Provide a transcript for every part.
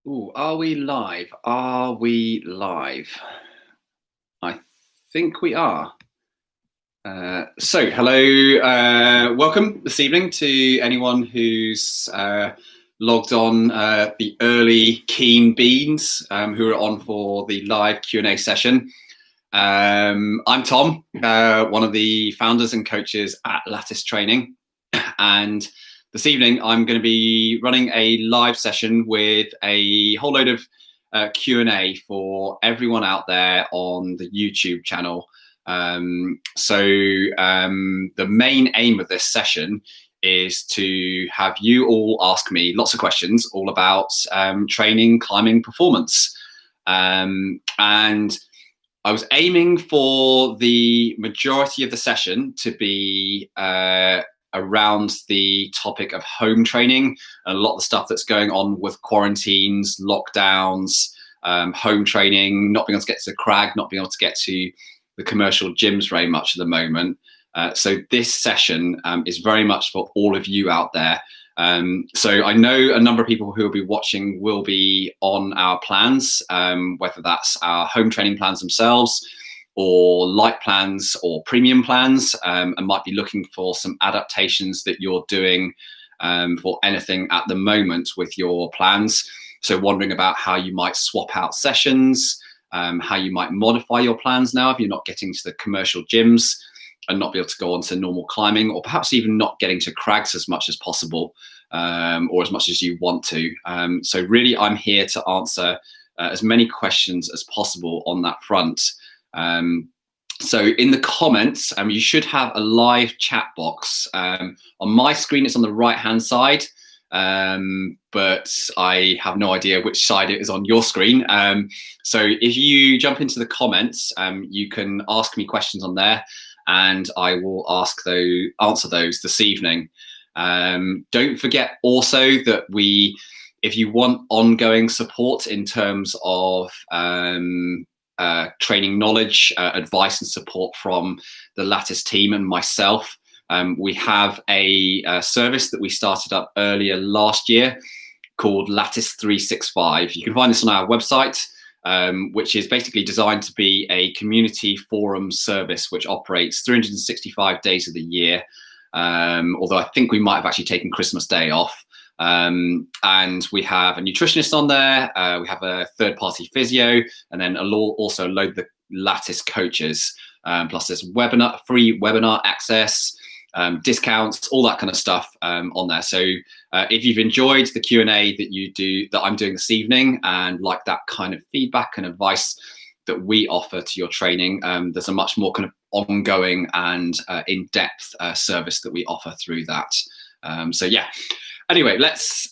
Ooh, are we live? Are we live? I think we are. Hello, welcome this evening to anyone who's logged on, the early keen beans who are on for the live Q&A session. I'm Tom, one of the founders and coaches at Lattice Training, and this evening I'm going to be running a live session with a whole load of Q&A for everyone out there on the YouTube channel. The main aim of this session is to have you all ask me lots of questions all about training, climbing, performance. And I was aiming for the majority of the session to be around the topic of home training and a lot of the stuff that's going on with quarantines, lockdowns, home training, not being able to get to the crag, not being able to get to the commercial gyms very much at the moment. So this session is very much for all of you out there. So I know a number of people who will be watching will be on our plans, whether that's our home training plans themselves or light plans or premium plans, and might be looking for some adaptations that you're doing for anything at the moment with your plans. So wondering about how you might swap out sessions, how you might modify your plans now if you're not getting to the commercial gyms and not be able to go on to normal climbing, or perhaps even not getting to crags as much as possible, or as much as you want to. So really I'm here to answer as many questions as possible on that front. So in the comments, you should have a live chat box. On my screen, it's on the right-hand side, but I have no idea which side it is on your screen. So if you jump into the comments, you can ask me questions on there, and I will answer those this evening. Don't forget also that if you want ongoing support in terms of training knowledge, advice and support from the Lattice team and myself, we have a service that we started up earlier last year called Lattice 365. You can find this on our website, which is basically designed to be a community forum service which operates 365 days of the year, although I think we might have actually taken Christmas Day off. And we have a nutritionist on there, we have a third-party physio, and then also a load of the Lattice coaches, plus there's free webinar access, discounts, all that kind of stuff on there. So if you've enjoyed the Q&A that I'm doing this evening and like that kind of feedback and advice that we offer to your training, there's a much more kind of ongoing and in-depth service that we offer through that. So yeah. Anyway, let's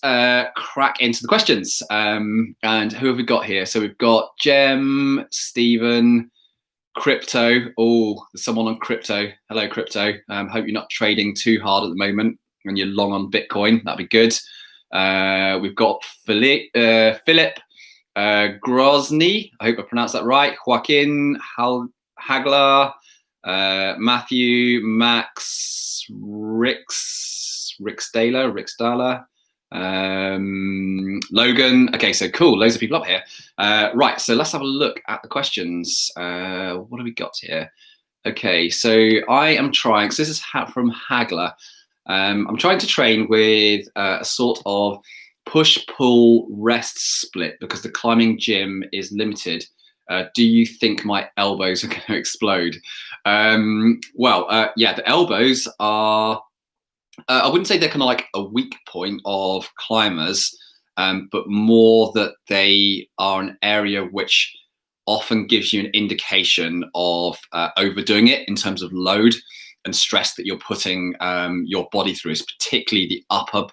crack into the questions. And who have we got here? So we've got Jem, Stephen, Crypto. Oh, there's someone on Crypto. Hello, Crypto. Hope you're not trading too hard at the moment and you're long on Bitcoin. That'd be good. We've got Philip Grozny. I hope I pronounced that right. Joaquin Hagler, Matthew, Max, Ricksdaler, Logan. Okay, so cool, loads of people up here. Right, so let's have a look at the questions. What have we got here? Okay, so I am trying, so this is from Hagler. I'm trying to train with a sort of push-pull rest split because the climbing gym is limited. Do you think my elbows are going to explode? Yeah, the elbows are, I wouldn't say they're kind of like a weak point of climbers, but more that they are an area which often gives you an indication of overdoing it in terms of load and stress that you're putting your body through, particularly the upper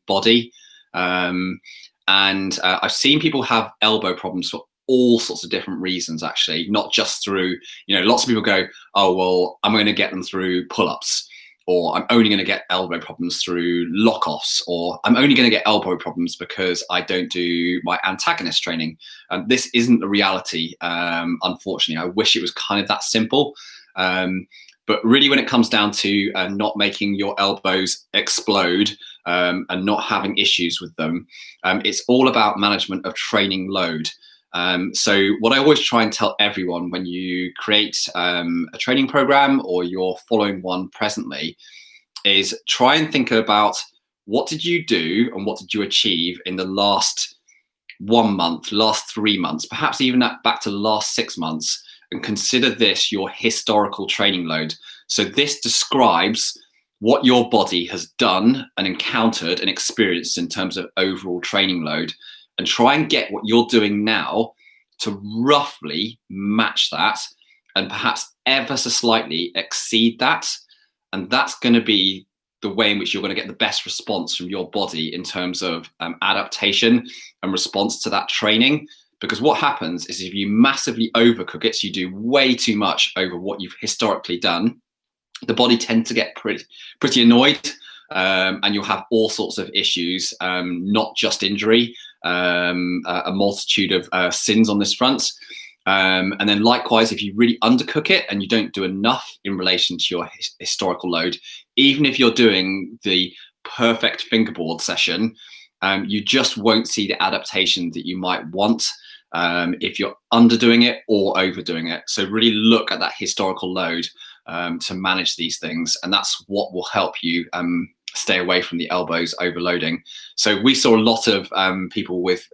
body. And I've seen people have elbow problems for all sorts of different reasons, actually, not just through, lots of people go, oh, well, I'm going to get them through pull-ups, or I'm only going to get elbow problems through lock-offs, or I'm only going to get elbow problems because I don't do my antagonist training. This isn't the reality, unfortunately. I wish it was kind of that simple. But really, when it comes down to not making your elbows explode, and not having issues with them. It's all about management of training load. So what I always try and tell everyone when you create a training program or you're following one presently is try and think about what did you do and what did you achieve in the last 1 month, last 3 months, perhaps even back to the last 6 months, and consider this your historical training load. So this describes what your body has done and encountered and experienced in terms of overall training load, and try and get what you're doing now to roughly match that and perhaps ever so slightly exceed that. And that's going to be the way in which you're going to get the best response from your body in terms of adaptation and response to that training. Because what happens is if you massively overcook it, so you do way too much over what you've historically done, the body tends to get pretty annoyed, and you'll have all sorts of issues, not just injury, a multitude of sins on this front. And then likewise, if you really undercook it and you don't do enough in relation to your historical load, even if you're doing the perfect fingerboard session, you just won't see the adaptation that you might want if you're underdoing it or overdoing it. So really look at that historical load to manage these things. And that's what will help you stay away from the elbows overloading. So we saw a lot of people with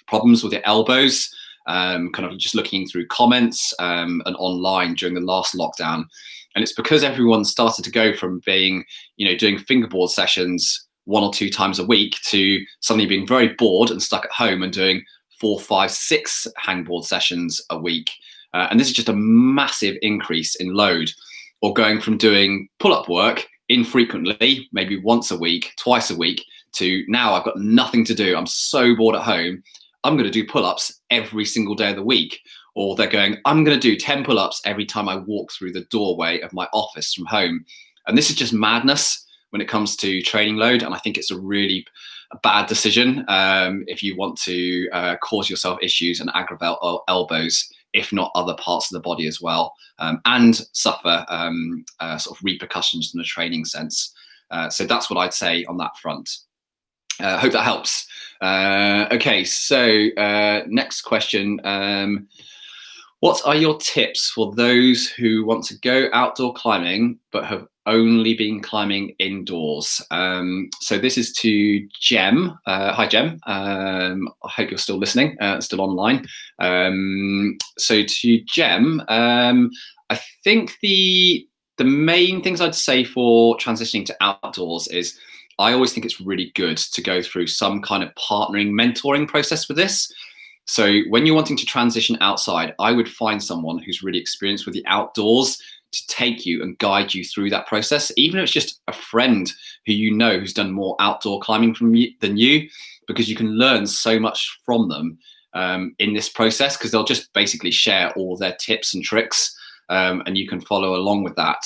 problems with their elbows, kind of just looking through comments and online during the last lockdown. And it's because everyone started to go from being, doing fingerboard sessions 1 or 2 times a week to suddenly being very bored and stuck at home and doing 4, 5, 6 hangboard sessions a week. And this is just a massive increase in load. Or going from doing pull-up work infrequently, maybe once a week, twice a week, to now I've got nothing to do. I'm so bored at home. I'm going to do pull-ups every single day of the week. Or they're going, I'm going to do 10 pull-ups every time I walk through the doorway of my office from home. And this is just madness when it comes to training load. And I think it's a bad decision if you want to cause yourself issues and aggravate elbows, if not other parts of the body as well, and suffer sort of repercussions in the training sense. So that's what I'd say on that front. Hope that helps. Okay, so next question. What are your tips for those who want to go outdoor climbing but have only been climbing indoors? So this is to Jem. Hi, Jem. I hope you're still listening, still online. So to Jem, I think the main things I'd say for transitioning to outdoors is I always think it's really good to go through some kind of partnering, mentoring process with this. So when you're wanting to transition outside, I would find someone who's really experienced with the outdoors to take you and guide you through that process, even if it's just a friend who who's done more outdoor climbing than you, because you can learn so much from them in this process, because they'll just basically share all their tips and tricks, and you can follow along with that.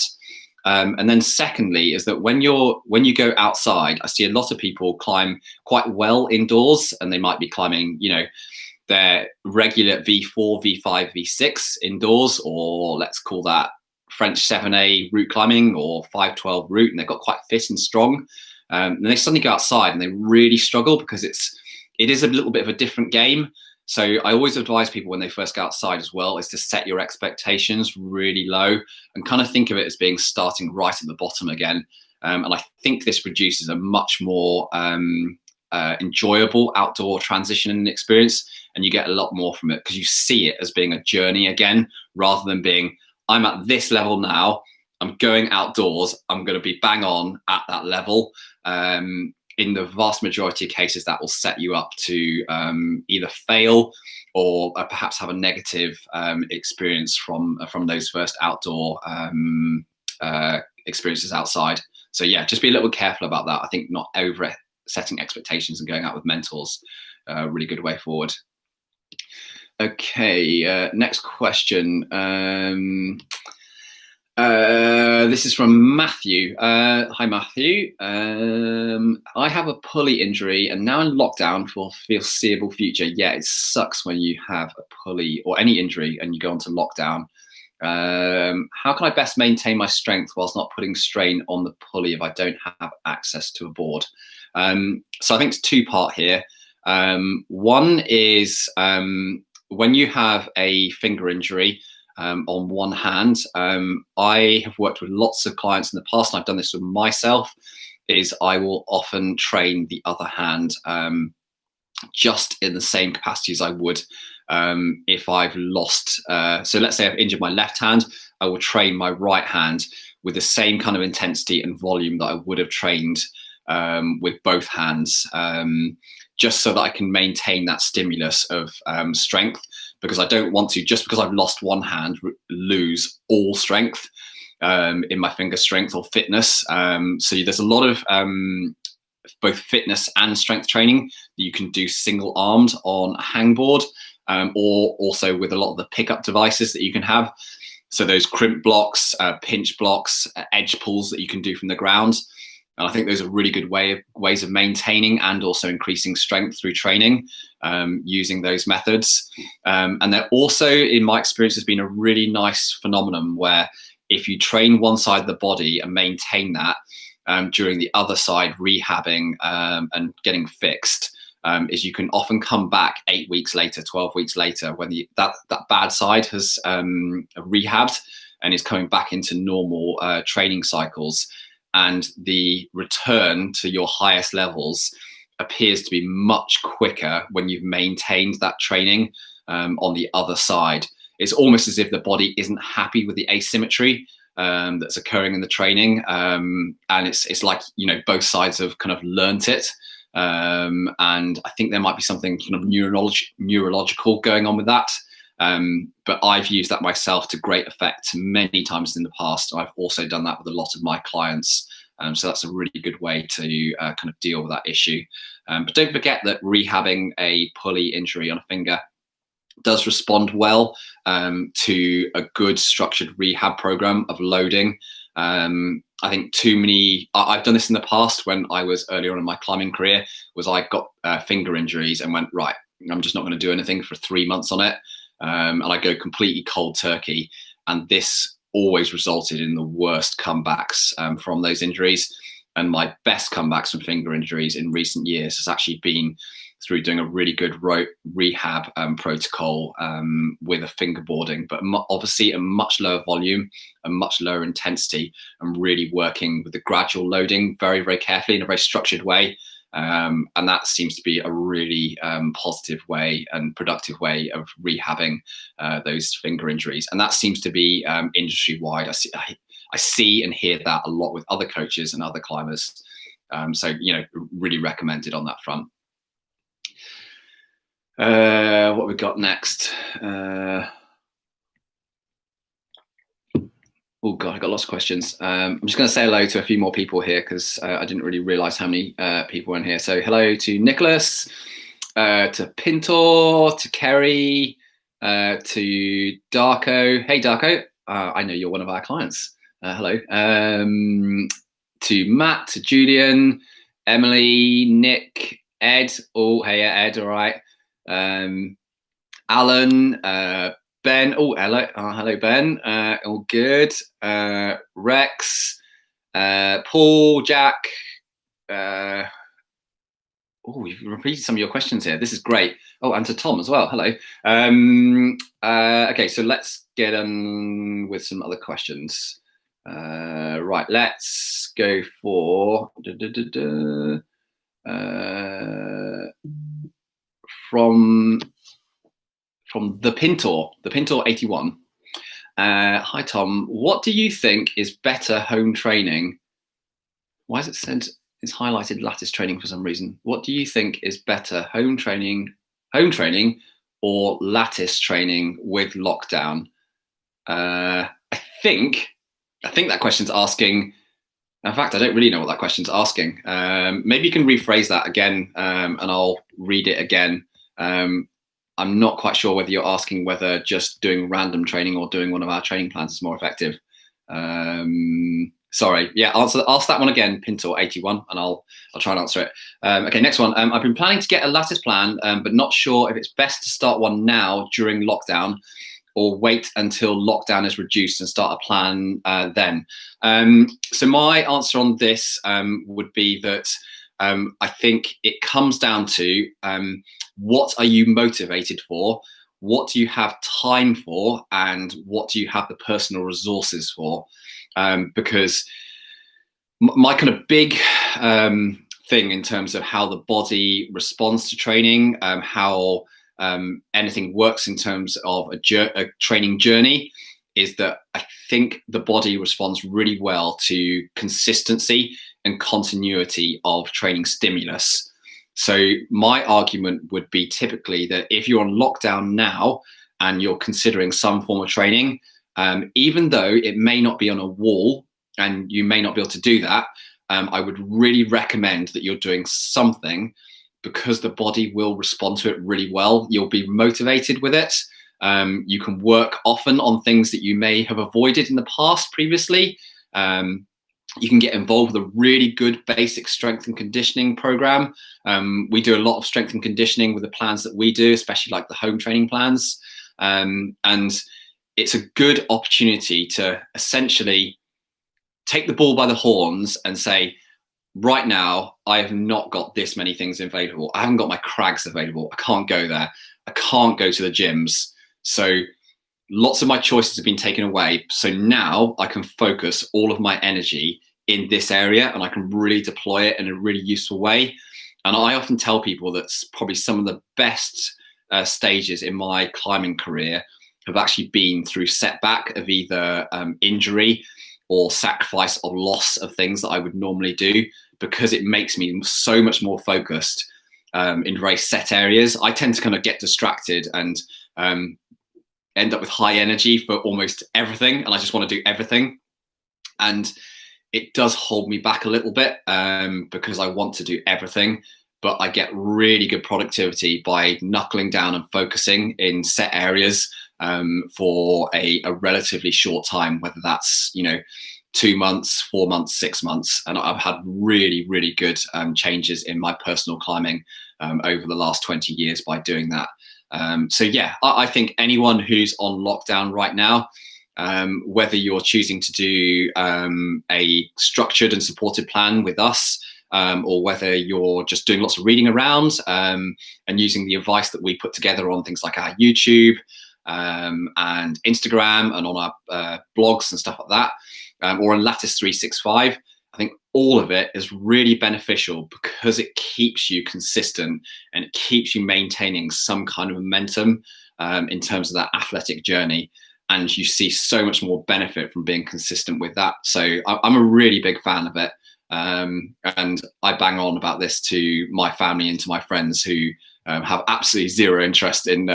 And then secondly is that when you go outside, I see a lot of people climb quite well indoors, and they might be climbing, their regular V4, V5, V6 indoors, or let's call that French 7A route climbing or 512 route, and they've got quite fit and strong. And they suddenly go outside and they really struggle because it is a little bit of a different game. So I always advise people when they first go outside as well is to set your expectations really low and kind of think of it as being starting right at the bottom again. And I think this produces a much more enjoyable outdoor transition and experience, and you get a lot more from it because you see it as being a journey again, rather than being, I'm at this level now, I'm going outdoors, I'm going to be bang on at that level. In the vast majority of cases, that will set you up to either fail or perhaps have a negative experience from those first outdoor experiences outside. So yeah, just be a little bit careful about that. I think not over setting expectations and going out with mentors, really good way forward. Okay, next question. This is from Matthew. Hi, Matthew. I have a pulley injury and now in lockdown for foreseeable future. Yeah, it sucks when you have a pulley or any injury and you go into lockdown. How can I best maintain my strength whilst not putting strain on the pulley if I don't have access to a board? So I think it's two-part here. One is when you have a finger injury on one hand, I have worked with lots of clients in the past, and I've done this with myself, is I will often train the other hand just in the same capacity as I would if I've lost. So let's say I've injured my left hand, I will train my right hand with the same kind of intensity and volume that I would have trained with both hands, just so that I can maintain that stimulus of strength, because I don't want to, just because I've lost one hand, lose all strength in my finger strength or fitness. So there's a lot of both fitness and strength training that you can do single armed on a hangboard, or also with a lot of the pickup devices that you can have. So those crimp blocks, pinch blocks, edge pulls that you can do from the ground. And I think those are really good ways of maintaining and also increasing strength through training using those methods. And there also, in my experience, has been a really nice phenomenon where if you train one side of the body and maintain that during the other side rehabbing and getting fixed, is you can often come back 8 weeks later, 12 weeks later, when that bad side has rehabbed and is coming back into normal training cycles. And the return to your highest levels appears to be much quicker when you've maintained that training on the other side. It's almost as if the body isn't happy with the asymmetry that's occurring in the training. And it's like, both sides have kind of learnt it. And I think there might be something kind of neurological going on with that. But I've used that myself to great effect many times in the past. I've also done that with a lot of my clients. So that's a really good way to kind of deal with that issue. But don't forget that rehabbing a pulley injury on a finger does respond well to a good structured rehab program of loading. I think I've done this in the past when I was earlier on in my climbing career, was I got finger injuries and went, right, I'm just not going to do anything for 3 months on it. And I go completely cold turkey. And this always resulted in the worst comebacks from those injuries. And my best comebacks from finger injuries in recent years has actually been through doing a really good rehab protocol with a fingerboarding, but obviously a much lower volume, a much lower intensity, and really working with the gradual loading very, very carefully in a very structured way. And that seems to be a really positive way and productive way of rehabbing those finger injuries. And that seems to be industry-wide. I see and hear that a lot with other coaches and other climbers. So, really recommended on that front. What we got next? Oh God, I got lots of questions. I'm just going to say hello to a few more people here because I didn't really realise how many people were in here. So hello to Nicholas, to Pintor, to Kerry, to Darko. Hey Darko, I know you're one of our clients. Hello. To Matt, to Julian, Emily, Nick, Ed. Oh, hey Ed, all right. Alan, Ben. Oh, hello. Hello, Ben. All good. Rex, Paul, Jack. You've repeated some of your questions here. This is great. Oh, and to Tom as well. Hello. Okay, so let's get on with some other questions. Right, let's go for from the Pintor 81. Hi Tom, what do you think is better home training? Why is it said it's highlighted lattice training for some reason? What do you think is better, home training or lattice training with lockdown? I think that question's asking. In fact, I don't really know what that question's asking. Maybe you can rephrase that again, and I'll read it again. I'm not quite sure whether you're asking whether just doing random training or doing one of our training plans is more effective. Sorry. Yeah, ask that one again, Pintor 81, and I'll try and answer it. Okay, next one. I've been planning to get a lattice plan, but not sure if it's best to start one now during lockdown or wait until lockdown is reduced and start a plan then? So my answer on this would be that I think it comes down to what are you motivated for? What do you have time for? And what do you have the personal resources for? Because my kind of big thing in terms of how the body responds to training, how anything works in terms of a training journey, is that I think the body responds really well to consistency and continuity of training stimulus. So my argument would be typically that if you're on lockdown now and you're considering some form of training, even though it may not be on a wall and you may not be able to do that, I would really recommend that you're doing something, because the body will respond to it really well. You'll be motivated with it. You can work often on things that you may have avoided in the past previously. You can get involved with a really good basic strength and conditioning program. We do a lot of strength and conditioning with the plans that we do, especially like the home training plans. And it's a good opportunity to essentially take the bull by the horns and say, right now, I have not got this many things available. I haven't got my crags available. I can't go there. I can't go to the gyms. So lots of my choices have been taken away. So now I can focus all of my energy in this area, and I can really deploy it in a really useful way. And I often tell people that's probably some of the best stages in my climbing career have actually been through setback of either injury or sacrifice or loss of things that I would normally do, because it makes me so much more focused in very set areas. I tend to kind of get distracted and end up with high energy for almost everything, and I just want to do everything. And it does hold me back a little bit because I want to do everything, but I get really good productivity by knuckling down and focusing in set areas for a relatively short time, whether that's, 2 months, 4 months, 6 months. And I've had really, really good changes in my personal climbing over the last 20 years by doing that. So yeah, I think anyone who's on lockdown right now, whether you're choosing to do a structured and supported plan with us, or whether you're just doing lots of reading around and using the advice that we put together on things like our YouTube and Instagram and on our blogs and stuff like that, or on Lattice 365, I think all of it is really beneficial because it keeps you consistent and it keeps you maintaining some kind of momentum in terms of that athletic journey. And you see so much more benefit from being consistent with that. So I'm a really big fan of it. And I bang on about this to my family and to my friends who have absolutely zero interest in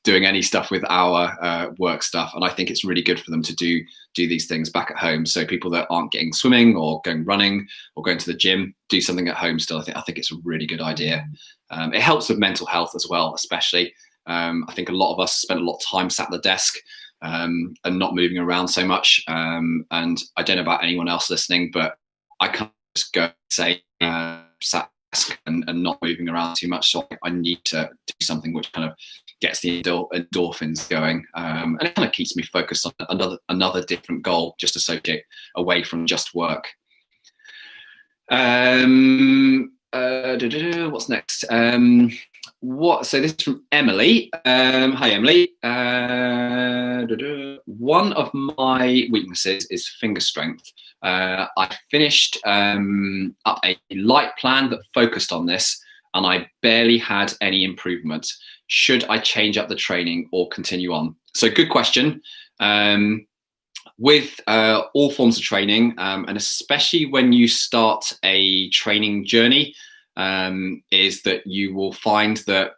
doing any stuff with our work stuff. And I think it's really good for them to do these things back at home. So people that aren't getting swimming or going running or going to the gym, do something at home still. I think it's a really good idea. It helps with mental health as well, especially. I think a lot of us spend a lot of time sat at the desk and not moving around so much. And I don't know about anyone else listening, but I can't just go and say sat and not moving around too much. So I need to do something which kind of gets the endorphins going, and it kind of keeps me focused on another different goal, just associate away from just work. What's next? So this is from Emily. Hi, Emily. One of my weaknesses is finger strength. I finished up a light plan that focused on this, and I barely had any improvement. Should I change up the training or continue on? So good question. With all forms of training, and especially when you start a training journey, is that you will find that,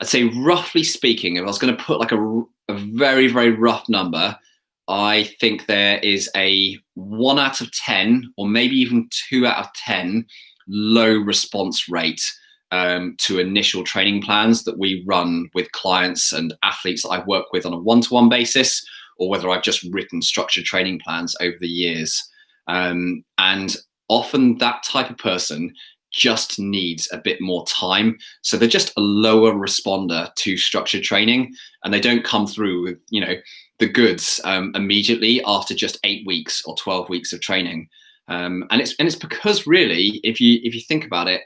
I'd say roughly speaking, if I was going to put like a very, very rough number, I think there is a 1 out of 10 or maybe even 2 out of 10 low response rate to initial training plans that we run with clients and athletes that I work with on a one-to-one basis, or whether I've just written structured training plans over the years. And often that type of person just needs a bit more time. So they're just a lower responder to structured training, and they don't come through with, the goods immediately after just 8 weeks or 12 weeks of training. And it's because really, if you think about it,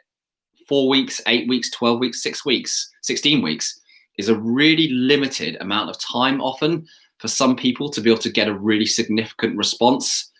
4 weeks, 8 weeks, 12 weeks, 6 weeks, 16 weeks is a really limited amount of time often for some people to be able to get a really significant response.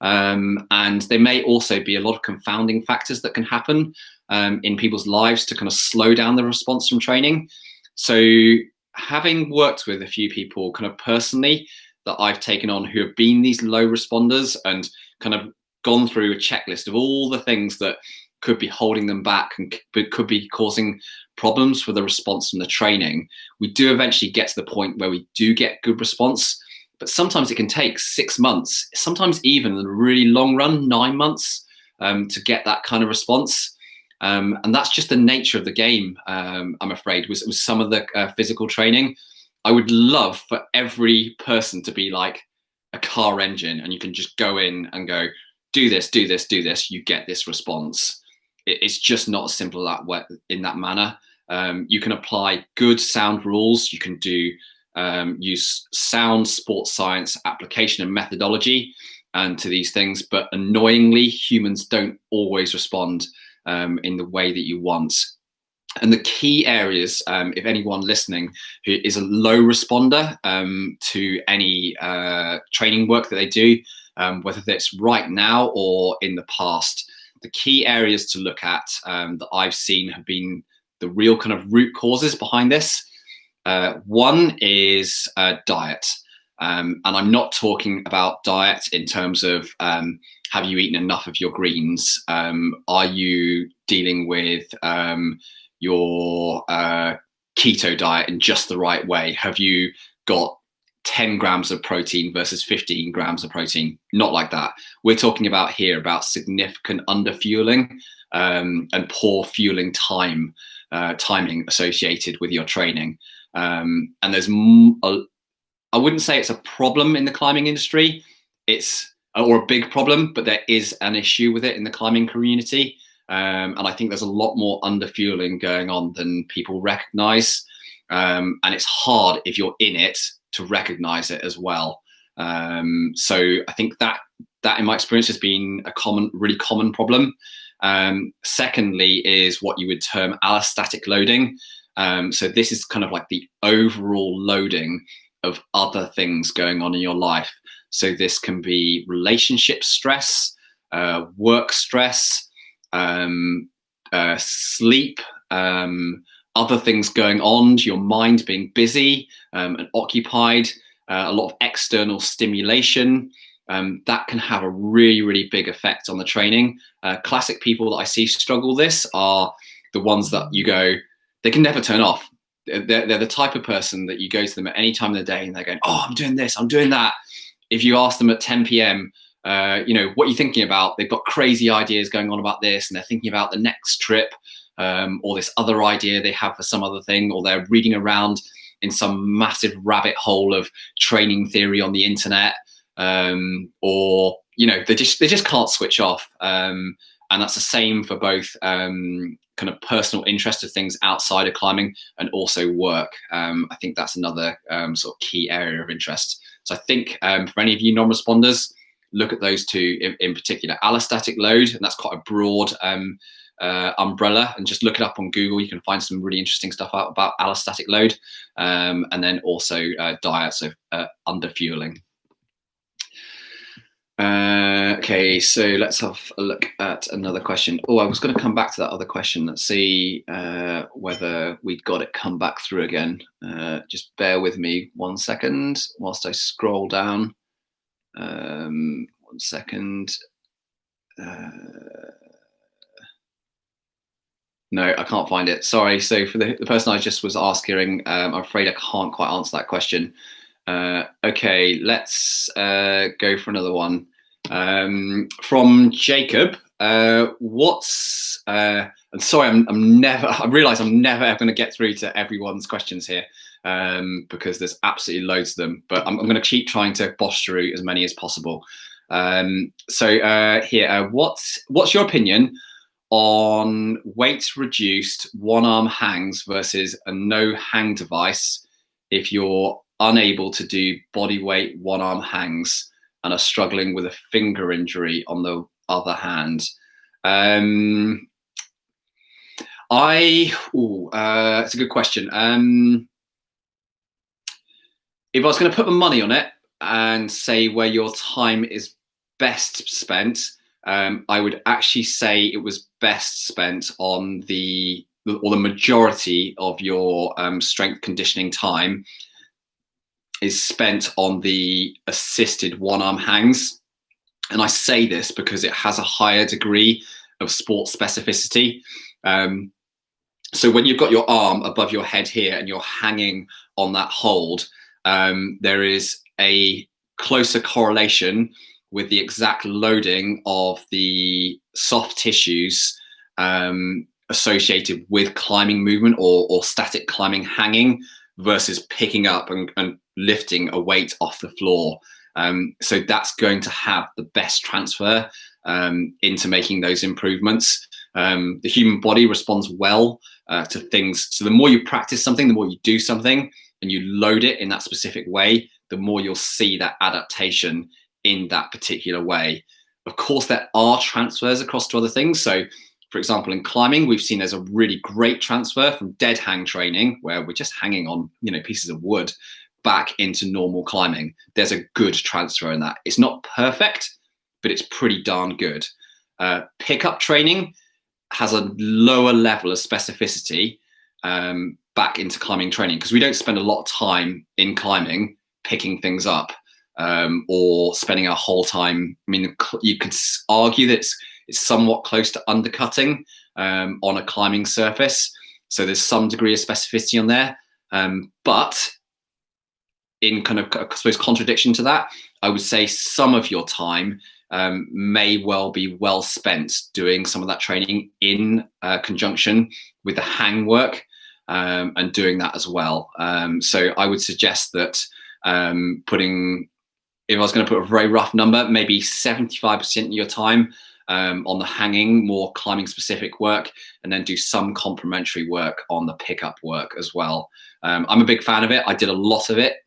And there may also be a lot of confounding factors that can happen in people's lives to kind of slow down the response from training. So having worked with a few people kind of personally that I've taken on who have been these low responders and kind of gone through a checklist of all the things that could be holding them back and could be causing problems for the response from the training, we do eventually get to the point where we do get good response. But sometimes it can take 6 months, sometimes even in the really long run, 9 months to get that kind of response. And that's just the nature of the game, I'm afraid, with some of the physical training. I would love for every person to be like a car engine, and you can just go in and go, do this, do this, do this, you get this response. It's just not as simple in that manner. You can apply good sound rules. You can do use sound sports science application and methodology to these things, but annoyingly, humans don't always respond in the way that you want. And the key areas, if anyone listening who is a low responder to any training work that they do, whether that's right now or in the past, the key areas to look at that I've seen have been the real kind of root causes behind this. One is diet. And I'm not talking about diet in terms of have you eaten enough of your greens? Are you dealing with your keto diet in just the right way? Have you got 10 grams of protein versus 15 grams of protein? Not like that. We're talking about here significant underfueling and poor fueling timing associated with your training. And there's I wouldn't say it's a problem in the climbing industry, or a big problem, but there is an issue with it in the climbing community. And I think there's a lot more underfueling going on than people recognize. And it's hard if you're in it to recognize it as well. So I think that in my experience has been a really common problem. Secondly is what you would term allostatic loading. So this is kind of like the overall loading of other things going on in your life. So this can be relationship stress, work stress, sleep, other things going on, your mind being busy and occupied, a lot of external stimulation. That can have a really, really big effect on the training. Classic people that I see struggle this are the ones that you go, they can never turn off. They're the type of person that you go to them at any time of the day and they're going, oh, I'm doing this, I'm doing that. If you ask them at 10 p.m., what are you thinking about? They've got crazy ideas going on about this, and they're thinking about the next trip, or this other idea they have for some other thing, or they're reading around in some massive rabbit hole of training theory on the internet, or they just can't switch off. And that's the same for both kind of personal interest of things outside of climbing and also work. I think that's another sort of key area of interest. So I think for any of you non-responders, look at those two in particular. Allostatic load, and that's quite a broad umbrella, and just look it up on Google. You can find some really interesting stuff out about allostatic load, and then also diet, so underfueling. Okay, so let's have a look at another question. Oh, I was going to come back to that other question. Let's see whether we got it come back through again. Just bear with me 1 second whilst I scroll down. 1 second. No, I can't find it. Sorry. So for the person I just was asking, I'm afraid I can't quite answer that question. Okay, let's go for another one. From Jacob, and sorry, I realise I'm never ever going to get through to everyone's questions here, because there's absolutely loads of them, but I'm going to keep trying to boss through as many as possible. So here, what's your opinion on weight reduced one arm hangs versus a no hang device if you're unable to do body weight one arm hangs and are struggling with a finger injury on the other hand. It's a good question. If I was going to put my money on it and say where your time is best spent, I would actually say it was best spent on the majority of your strength conditioning time is spent on the assisted one arm hangs. And I say this because it has a higher degree of sport specificity. So when you've got your arm above your head here and you're hanging on that hold, there is a closer correlation with the exact loading of the soft tissues associated with climbing movement or static climbing hanging versus picking up and lifting a weight off the floor. So that's going to have the best transfer into making those improvements. The human body responds well to things. So the more you practice something, the more you do something and you load it in that specific way, the more you'll see that adaptation in that particular way. Of course, there are transfers across to other things. So for example, in climbing, we've seen there's a really great transfer from dead hang training where we're just hanging on, pieces of wood back into normal climbing. There's a good transfer in that. It's not perfect, but it's pretty darn good. Pickup training has a lower level of specificity back into climbing training because we don't spend a lot of time in climbing picking things up or spending our whole time. I mean, you could argue that it's somewhat close to undercutting on a climbing surface. So there's some degree of specificity on there. But in kind of, I suppose, contradiction to that, I would say some of your time may well be well spent doing some of that training in conjunction with the hang work and doing that as well. So I would suggest that if I was going to put a very rough number, maybe 75% of your time on the hanging, more climbing specific work, and then do some complementary work on the pickup work as well. I'm a big fan of it. I did a lot of it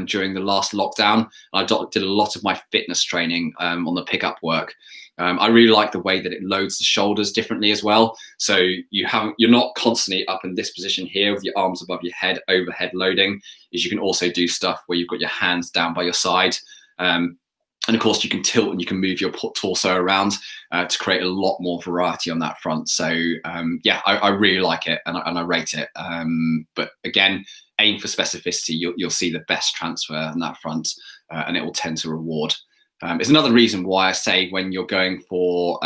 during the last lockdown. I did a lot of my fitness training on the pickup work. I really like the way that it loads the shoulders differently as well. So you're not constantly up in this position here with your arms above your head, overhead loading. Is you can also do stuff where you've got your hands down by your side. And of course you can tilt and you can move your torso around to create a lot more variety on that front. So yeah, I really like it and I rate it. But again, aim for specificity. You'll see the best transfer on that front and it will tend to reward. It's another reason why I say when you're going for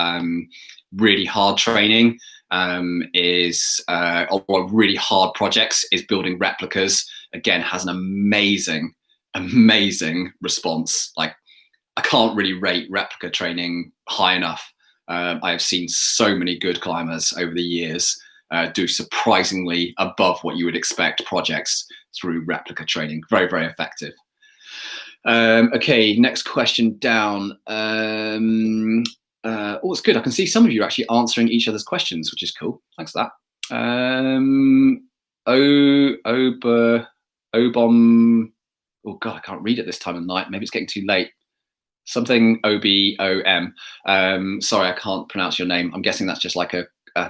really hard training or really hard projects is building replicas. Again, has an amazing response. Like, I can't really rate replica training high enough. I have seen so many good climbers over the years do surprisingly above what you would expect projects through replica training. Very, very effective. Okay, next question down. It's good. I can see some of you are actually answering each other's questions, which is cool. Thanks for that. Obom. Oh God, I can't read it this time of night. Maybe it's getting too late. Something OBOM. Sorry, I can't pronounce your name. I'm guessing that's just like a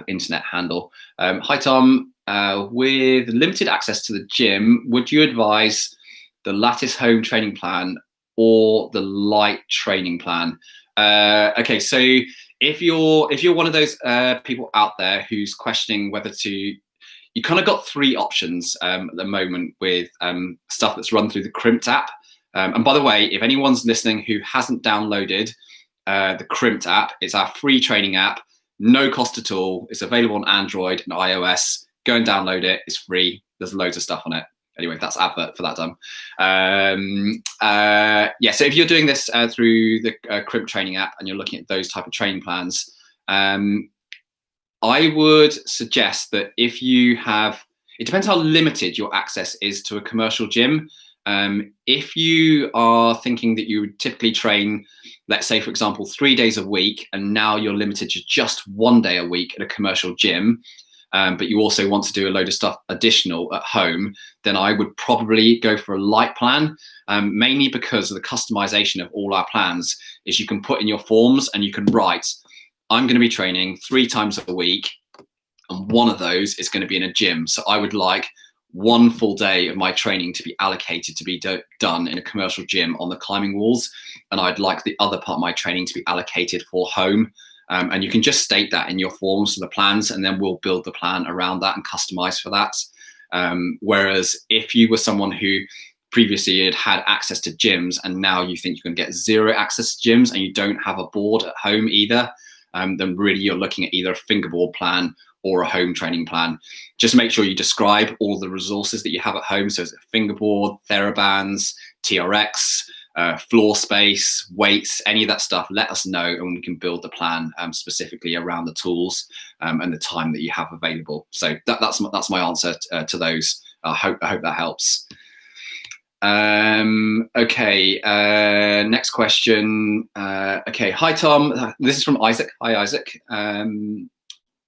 internet handle. Hi Tom. With limited access to the gym, would you advise the Lattice home training plan or the light training plan? Okay, so if you're one of those people out there who's questioning whether to, you kind of got three options at the moment with stuff that's run through the Crimped app. And by the way, if anyone's listening who hasn't downloaded the Crimped app, it's our free training app, no cost at all. It's available on Android and iOS. Go and download it. It's free. There's loads of stuff on it. Anyway, that's advert for that done. Yeah, so if you're doing this through the Crimped training app and you're looking at those type of training plans, I would suggest that if you have, it depends how limited your access is to a commercial gym. If you are thinking that you would typically train, let's say, for example, 3 days a week, and now you're limited to just 1 day a week at a commercial gym, but you also want to do a load of stuff additional at home, then I would probably go for a light plan, mainly because of the customization of all our plans is you can put in your forms and you can write, I'm going to be training 3 times a week, and one of those is going to be in a gym. So I would like 1 full day of my training to be allocated to be done in a commercial gym on the climbing walls. And I'd like the other part of my training to be allocated for home. And you can just state that in your forms for the plans, and then we'll build the plan around that and customize for that. Whereas if you were someone who previously had access to gyms and now you think you can get 0 access to gyms and you don't have a board at home either, then really you're looking at either a fingerboard plan or a home training plan. Just make sure you describe all the resources that you have at home. So it's a fingerboard, TheraBands, TRX, floor space, weights, any of that stuff. Let us know and we can build the plan specifically around the tools and the time that you have available. So that's my answer to those. I hope that helps. Okay, next question. Okay, hi Tom, this is from Isaac. Hi Isaac.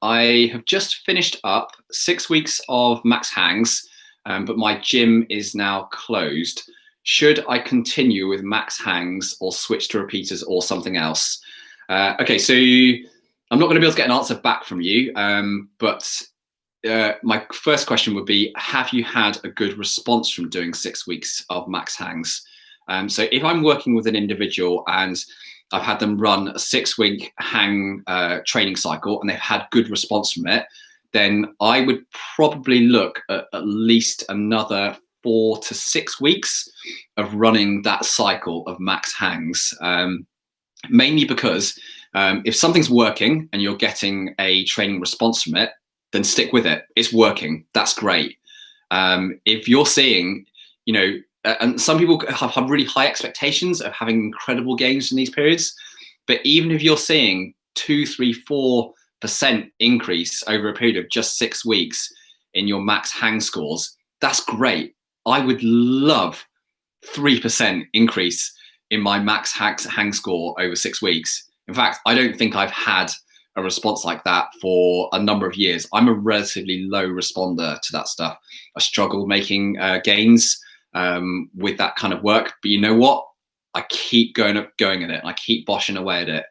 I have just finished up 6 weeks of max hangs, but my gym is now closed. Should I continue with max hangs or switch to repeaters or something else? Okay, so I'm not going to be able to get an answer back from you, but my first question would be, have you had a good response from doing 6 weeks of max hangs? So if I'm working with an individual and I've had them run a 6-week hang training cycle and they've had good response from it, then I would probably look at least another 4 to 6 weeks of running that cycle of max hangs. Mainly because if something's working and you're getting a training response from it, then stick with it. It's working. That's great. If you're seeing, and some people have really high expectations of having incredible gains in these periods, but even if you're seeing 2, 3, 4% increase over a period of just 6 weeks in your max hang scores, that's great. I would love 3% increase in my max hang score over 6 weeks. In fact, I don't think I've had a response like that for a number of years. I'm a relatively low responder to that stuff. I struggle making gains with that kind of work, but you know what? I keep going at it, and I keep boshing away at it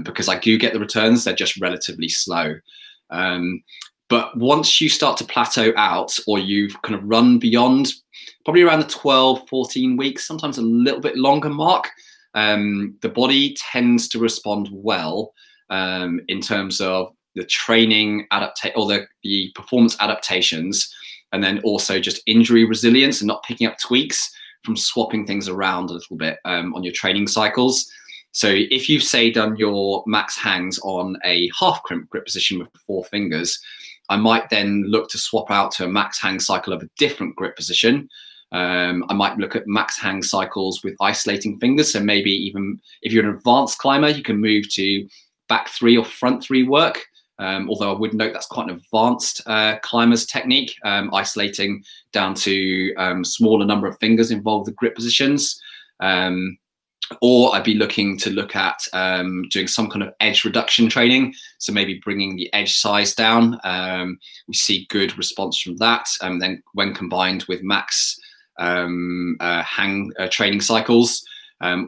because I do get the returns. They're just relatively slow. But once you start to plateau out, or you've kind of run beyond probably around the 12, 14 weeks, sometimes a little bit longer mark, the body tends to respond well in terms of the training or the performance adaptations, and then also just injury resilience and not picking up tweaks from swapping things around a little bit on your training cycles. So if you've, say, done your max hangs on a half crimp grip position with 4 fingers, I might then look to swap out to a max hang cycle of a different grip position. I might look at max hang cycles with isolating fingers. So maybe even if you're an advanced climber, you can move to back 3 or front 3 work. Although I would note that's quite an advanced climber's technique, isolating down to smaller number of fingers involved with grip positions. Or I'd be looking at doing some kind of edge reduction training. So maybe bringing the edge size down. We see good response from that. Then when combined with max hang training cycles,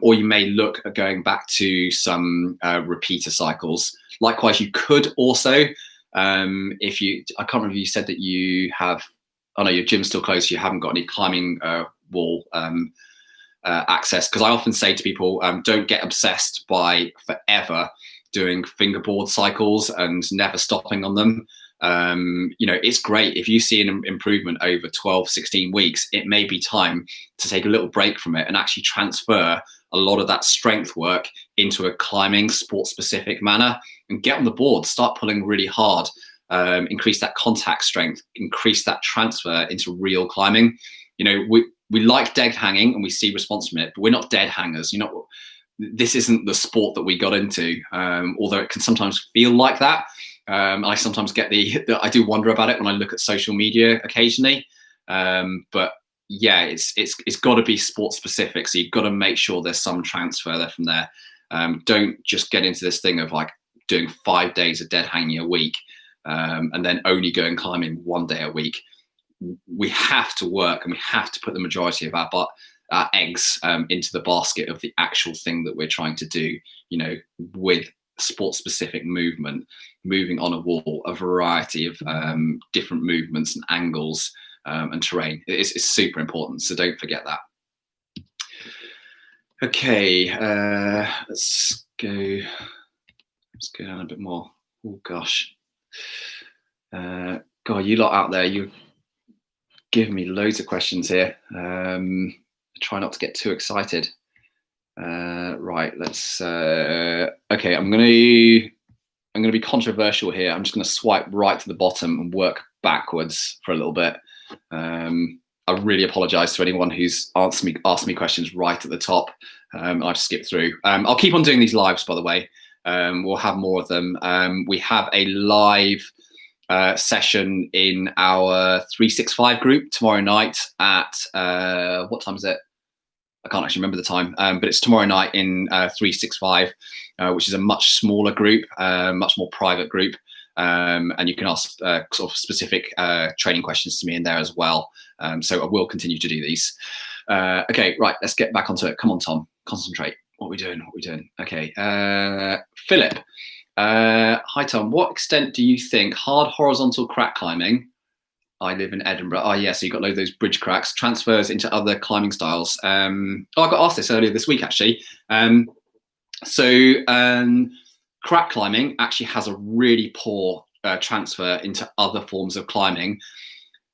or you may look at going back to some repeater cycles. Likewise, you could also, I can't remember, you said that you have, oh no, your gym's still closed, so you haven't got any climbing wall access. Because I often say to people, don't get obsessed by forever doing fingerboard cycles and never stopping on them. It's great if you see an improvement over 12, 16 weeks, it may be time to take a little break from it and actually transfer a lot of that strength work into a climbing sport specific manner and get on the board, start pulling really hard, increase that contact strength, increase that transfer into real climbing. We like dead hanging and we see response from it, but we're not dead hangers. This isn't the sport that we got into, although it can sometimes feel like that. I sometimes get I do wonder about it when I look at social media occasionally. But yeah, it's got to be sport specific. So you've got to make sure there's some transfer there from there. Don't just get into this thing of like doing 5 days of dead hanging a week, and then only going climbing 1 day a week. We have to work, and we have to put the majority of our eggs into the basket of the actual thing that we're trying to do, you know, with sport specific movement, moving on a wall, a variety of different movements and angles and terrain. It's super important, so don't forget that. Okay, let's go down a bit more. Oh gosh, God, you lot out there, you giving me loads of questions here. Try not to get too excited. Right, let's. Okay, I'm gonna be controversial here. I'm just gonna swipe right to the bottom and work backwards for a little bit. I really apologise to anyone who's asked me questions right at the top. I've skipped through. I'll keep on doing these lives, by the way. We'll have more of them. We have a live session in our 365 group tomorrow night at what time is it? I can't actually remember the time, but it's tomorrow night in 365, which is a much smaller group, much more private group. And you can ask sort of specific training questions to me in there as well. So I will continue to do these. Okay, right, let's get back onto it. Come on, Tom, concentrate. What are we doing? Okay, Philip. Hi, Tom. What extent do you think hard horizontal crack climbing? I live in Edinburgh. Oh, yeah, so you've got loads of those bridge cracks, transfers into other climbing styles. I got asked this earlier this week, actually. Crack climbing actually has a really poor transfer into other forms of climbing,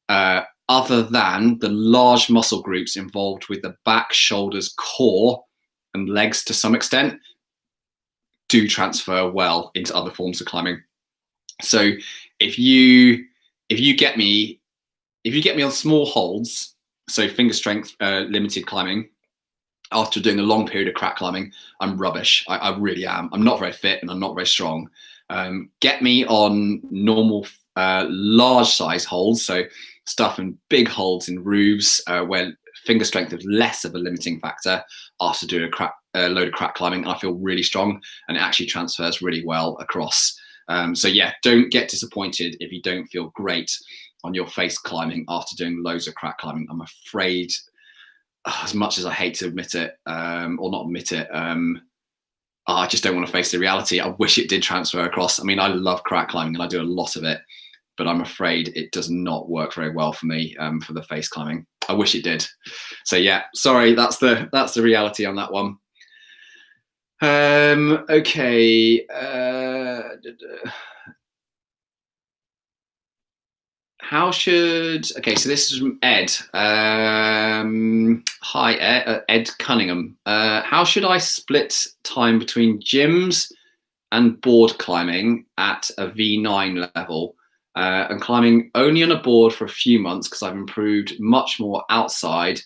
other than the large muscle groups involved with the back, shoulders, core, and legs to some extent do transfer well into other forms of climbing. So if you get me on small holds, so finger strength limited climbing, after doing a long period of crack climbing, I'm rubbish. I really am. I'm not very fit and I'm not very strong. Get me on normal large size holds, so stuff in big holds in roofs where finger strength is less of a limiting factor after doing a load of crack climbing, and I feel really strong, and it actually transfers really well across. So yeah, don't get disappointed if you don't feel great on your face climbing after doing loads of crack climbing. I'm afraid, as much as I hate to admit it, or not admit it, I just don't want to face the reality. I wish it did transfer across. I mean, I love crack climbing and I do a lot of it, but I'm afraid it does not work very well for me for the face climbing. I wish it did. So yeah, sorry, that's the reality on that one. Okay. Okay, so this is from Ed. Hi, Ed Cunningham. How should I split time between gyms and board climbing at a V9 level? And climbing only on a board for a few months because I've improved much more outside.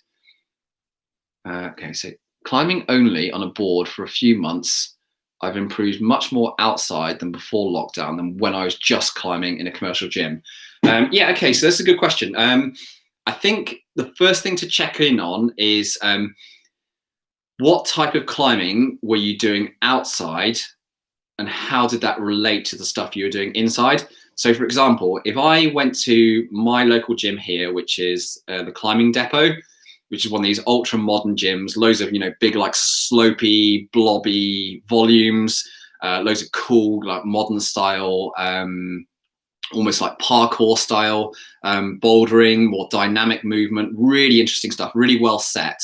Okay, so climbing only on a board for a few months, I've improved much more outside than before lockdown than when I was just climbing in a commercial gym. Yeah, okay, so that's a good question. I think the first thing to check in on is what type of climbing were you doing outside and how did that relate to the stuff you were doing inside? So for example, if I went to my local gym here, which is the Climbing Depot, which is one of these ultra modern gyms, loads of, big, like slopey, blobby volumes, loads of cool, like modern style, almost like parkour style, bouldering, more dynamic movement, really interesting stuff, really well set.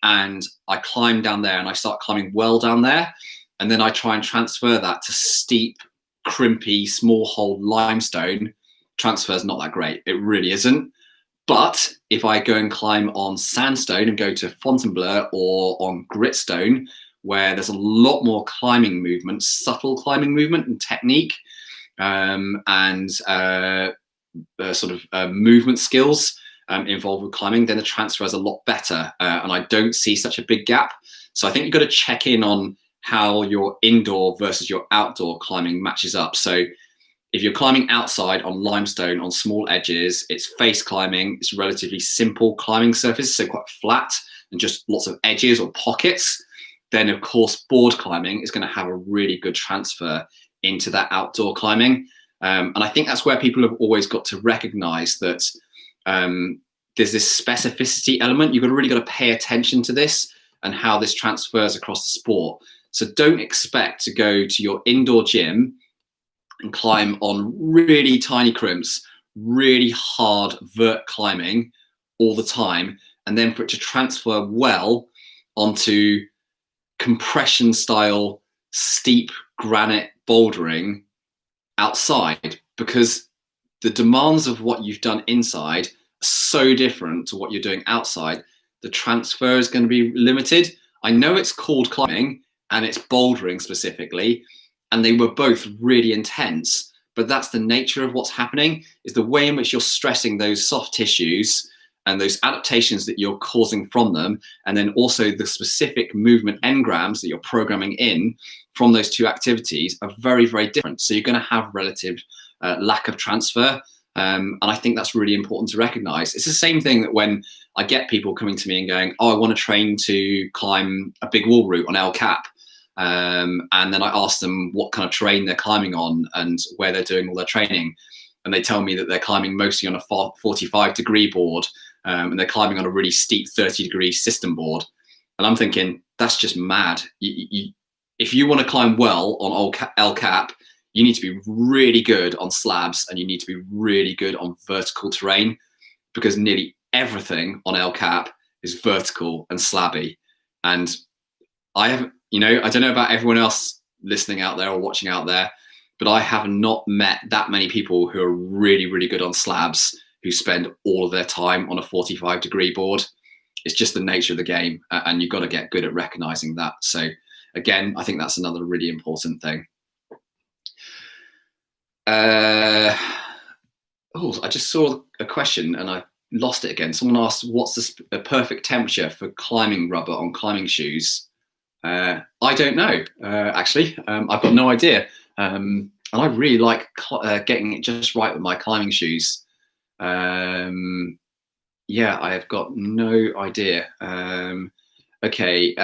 And I climb down there and I start climbing well down there. And then I try and transfer that to steep, crimpy, small hold limestone. Transfer's not that great. It really isn't. But if I go and climb on sandstone and go to Fontainebleau or on gritstone, where there's a lot more climbing movement, subtle climbing movement and technique, and sort of movement skills involved with climbing, then the transfer is a lot better. And I don't see such a big gap. So I think you've got to check in on how your indoor versus your outdoor climbing matches up. So if you're climbing outside on limestone on small edges, it's face climbing, it's relatively simple climbing surface, so quite flat and just lots of edges or pockets, then of course board climbing is going to have a really good transfer into that outdoor climbing. And I think that's where people have always got to recognize that there's this specificity element. You've really got to pay attention to this and how this transfers across the sport. So don't expect to go to your indoor gym and climb on really tiny crimps, really hard vert climbing all the time, and then for it to transfer well onto compression style steep granite bouldering outside, because the demands of what you've done inside are so different to what you're doing outside. The transfer is going to be limited. I know it's called climbing and it's bouldering specifically, and they were both really intense, but that's the nature of what's happening, is the way in which you're stressing those soft tissues and those adaptations that you're causing from them, and then also the specific movement engrams that you're programming in from those two activities are very, very different. So you're going to have relative lack of transfer. And I think that's really important to recognize. It's the same thing that when I get people coming to me and going, oh, I want to train to climb a big wall route on El Cap. And then I ask them what kind of terrain they're climbing on and where they're doing all their training. And they tell me that they're climbing mostly on a 45-degree board, and they're climbing on a really steep 30-degree system board. And I'm thinking, that's just mad. If you want to climb well on El Cap, you need to be really good on slabs and you need to be really good on vertical terrain, because nearly everything on El Cap is vertical and slabby. And I have, I don't know about everyone else listening out there or watching out there, but I have not met that many people who are really, really good on slabs who spend all of their time on a 45-degree board. It's just the nature of the game, and you've got to get good at recognizing that. So again, I think that's another really important thing. I just saw a question and I lost it again. Someone asked, what's the perfect temperature for climbing rubber on climbing shoes? I don't know, actually. I've got no idea. And I really like getting it just right with my climbing shoes. Yeah, I have got no idea. Okay,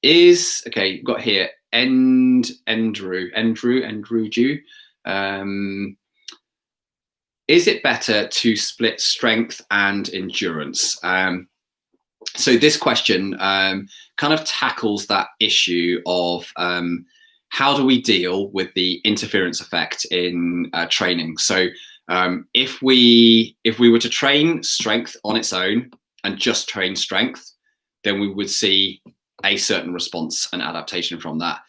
we've got here Andrew Jew. Is it better to split strength and endurance? So this question kind of tackles that issue of how do we deal with the interference effect in training? So if we were to train strength on its own and just train strength, then we would see a certain response and adaptation from that.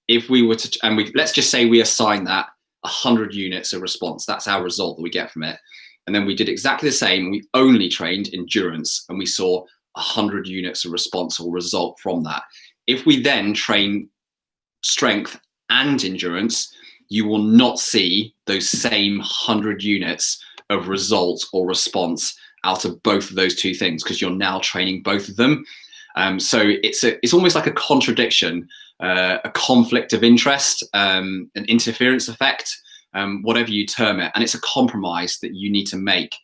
If we were to, let's just say we assign that 100 units of response, that's our result that we get from it. And then we did exactly the same. We only trained endurance and we saw 100 units of response or result from that. If we then train strength and endurance, you will not see those same 100 units of result or response out of both of those two things, because you're now training both of them. So it's almost like a contradiction, a conflict of interest, an interference effect, whatever you term it. And it's a compromise that you need to make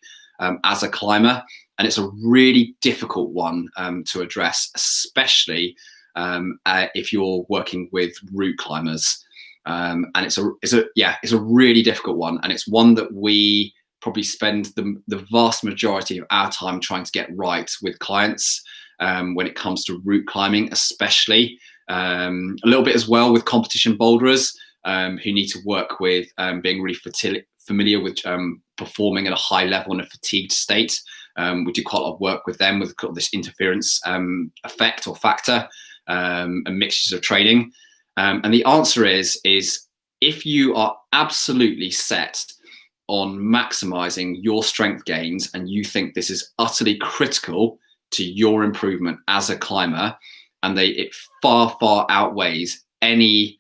as a climber. And it's a really difficult one to address, especially if you're working with route climbers. And it's a really difficult one. And it's one that we probably spend the vast majority of our time trying to get right with clients when it comes to route climbing, especially a little bit as well with competition boulderers who need to work with being really familiar with performing at a high level in a fatigued state. We do quite a lot of work with them with this interference effect or factor and mixtures of training. And the answer is if you are absolutely set on maximizing your strength gains and you think this is utterly critical to your improvement as a climber, and it far, far outweighs any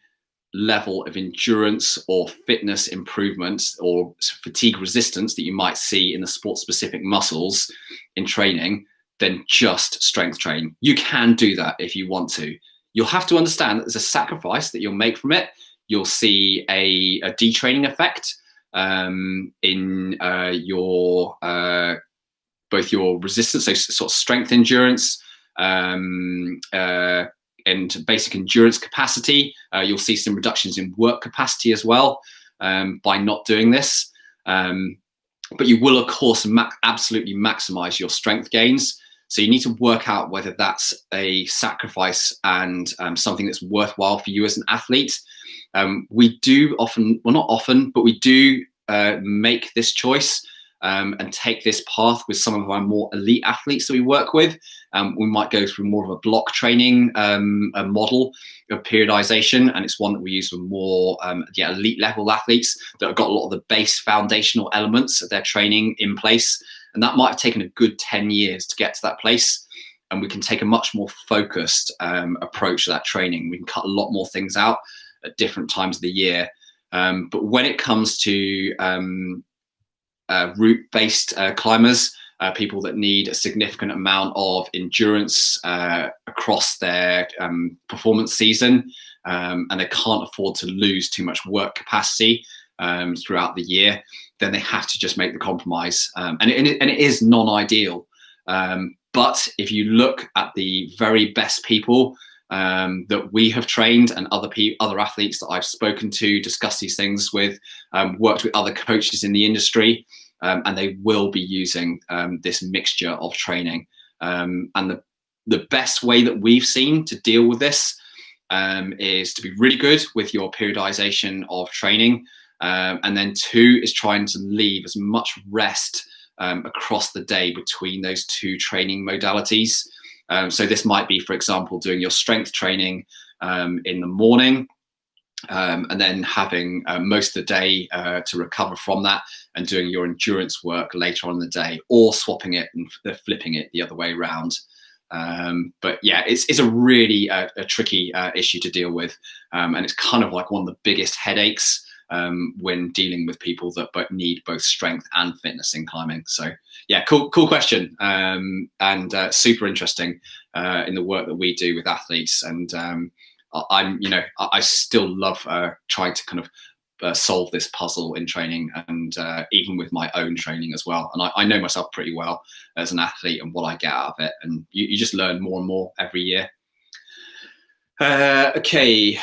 level of endurance or fitness improvements or fatigue resistance that you might see in the sport-specific muscles in training, then just strength train. You can do that if you want to. You'll have to understand that there's a sacrifice that you'll make from it. you'll see a detraining effect in your both your resistance, so sort of strength endurance, and basic endurance capacity. You'll see some reductions in work capacity as well by not doing this. But you will, of course, absolutely maximize your strength gains. So you need to work out whether that's a sacrifice and something that's worthwhile for you as an athlete. We do often, well, not often, but we do make this choice and take this path with some of our more elite athletes that we work with. We might go through more of a block training a model of periodization, and it's one that we use for more elite level athletes that have got a lot of the base foundational elements of their training in place. And that might have taken a good 10 years to get to that place. And we can take a much more focused approach to that training. We can cut a lot more things out at different times of the year. But when it comes to route-based climbers, people that need a significant amount of endurance across their performance season, and they can't afford to lose too much work capacity throughout the year, then they have to just make the compromise. And it is non-ideal. But if you look at the very best people that we have trained and other athletes that I've spoken to, discussed these things with, worked with other coaches in the industry, and they will be using this mixture of training. And the best way that we've seen to deal with this is to be really good with your periodization of training. And then 2 is trying to leave as much rest across the day between those 2 training modalities. So this might be, for example, doing your strength training in the morning, and then having most of the day to recover from that, and doing your endurance work later on in the day, or swapping it and flipping it the other way around. But yeah, it's a really a tricky issue to deal with, and it's kind of like one of the biggest headaches when dealing with people that need both strength and fitness in climbing. So yeah, cool question, and super interesting in the work that we do with athletes. And I still love trying to kind of solve this puzzle in training, and even with my own training as well. And I know myself pretty well as an athlete and what I get out of it, and you just learn more and more every year. Okay,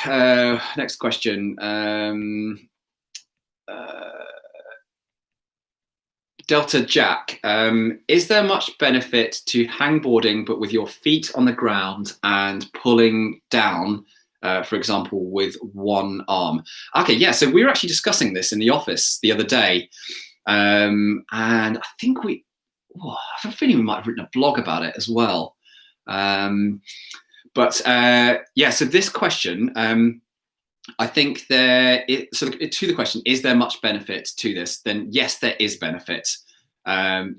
next question. Delta Jack, is there much benefit to hangboarding but with your feet on the ground and pulling down, for example, with one arm? Okay, yeah, so we were actually discussing this in the office the other day, and I think I have a feeling we might have written a blog about it as well. But so this question, I think so to the question, is there much benefit to this? Then yes, there is benefit.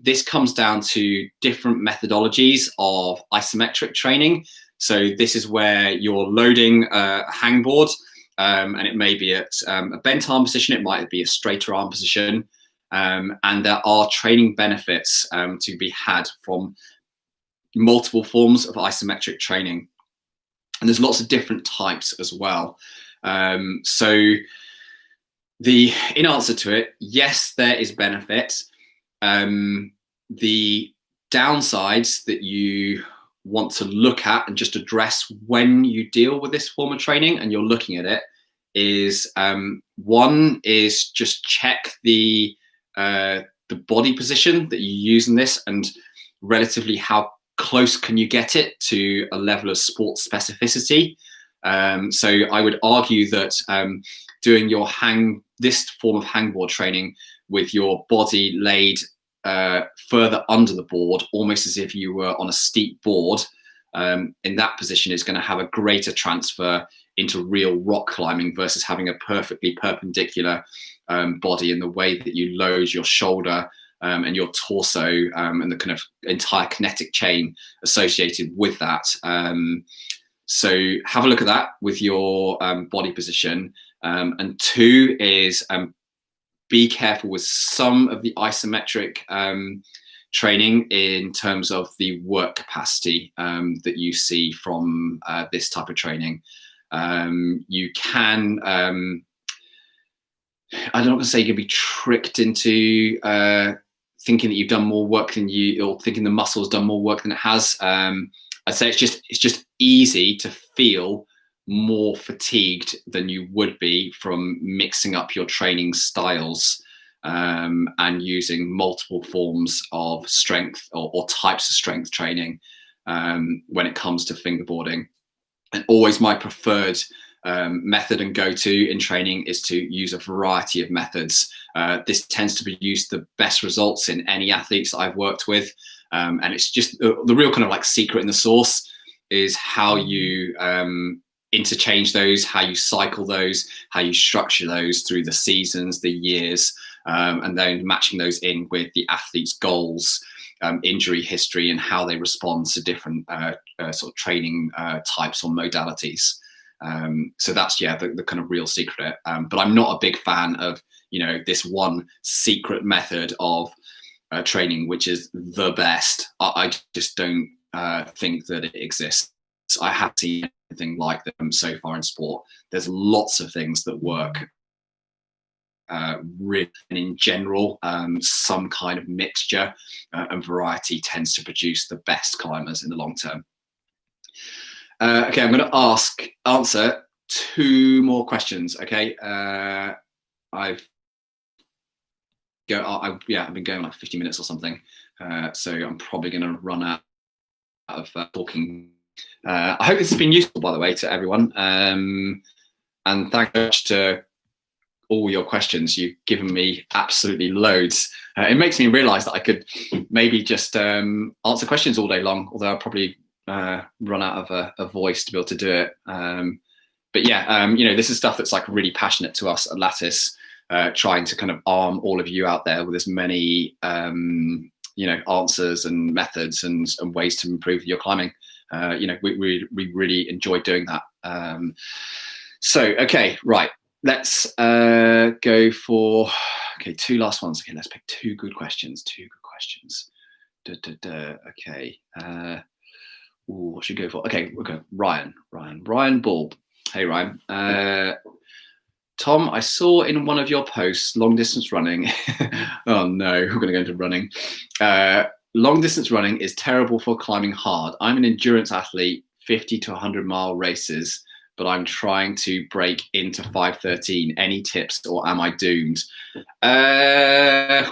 This comes down to different methodologies of isometric training. So this is where you're loading a hangboard, and it may be at a bent arm position, it might be a straighter arm position, and there are training benefits to be had from multiple forms of isometric training. And there's lots of different types as well. So in answer to it, yes, there is benefit. The downsides that you want to look at and just address when you deal with this form of training and you're looking at it is, one is just check the body position that you use in this, and relatively how close can you get it to a level of sports specificity. So I would argue that doing this form of hangboard training with your body laid further under the board, almost as if you were on a steep board, in that position is going to have a greater transfer into real rock climbing versus having a perfectly perpendicular body in the way that you load your shoulder and your torso and the kind of entire kinetic chain associated with that. So have a look at that with your body position. And 2 is be careful with some of the isometric training in terms of the work capacity that you see from this type of training. You can, I don't want to say you can be tricked into thinking that you've done more work than you, or thinking the muscle's done more work than it has. I'd say it's just easy to feel more fatigued than you would be from mixing up your training styles and using multiple forms of strength or types of strength training when it comes to fingerboarding. And always my preferred method and go-to in training is to use a variety of methods. This tends to produce the best results in any athletes that I've worked with. And it's just the real kind of like secret in the sauce is how you interchange those, how you cycle those, how you structure those through the seasons, the years, and then matching those in with the athlete's goals, injury history, and how they respond to different sort of training types or modalities. So that's the kind of real secret. But I'm not a big fan of this one secret method of training which is the best. I just don't think that it exists. I haven't seen anything like them so far in sport. There's lots of things that work really, and in general, some kind of mixture and variety tends to produce the best climbers in the long term. Okay, I'm going to answer 2 more questions. Okay, I've been going like 50 minutes or something, so I'm probably going to run out of talking. I hope this has been useful, by the way, to everyone, and thank you much to all your questions. You've given me absolutely loads. It makes me realise that I could maybe just answer questions all day long, although I'll probably run out of a voice to be able to do it. But yeah, this is stuff that's like really passionate to us at Lattice, trying to kind of arm all of you out there with as many answers and methods and ways to improve your climbing. We really enjoy doing that. So okay, right, let's go for 2 last ones. Okay, let's pick 2 good questions. Okay, what should we go for? Okay, we'll go Ryan Ball. Hey Ryan. Tom, I saw in one of your posts long distance running. Oh no, we're going to go into running. Long distance running is terrible for climbing hard. I'm an endurance athlete, 50 to 100 mile races, but I'm trying to break into 5:13. Any tips, or am I doomed? Are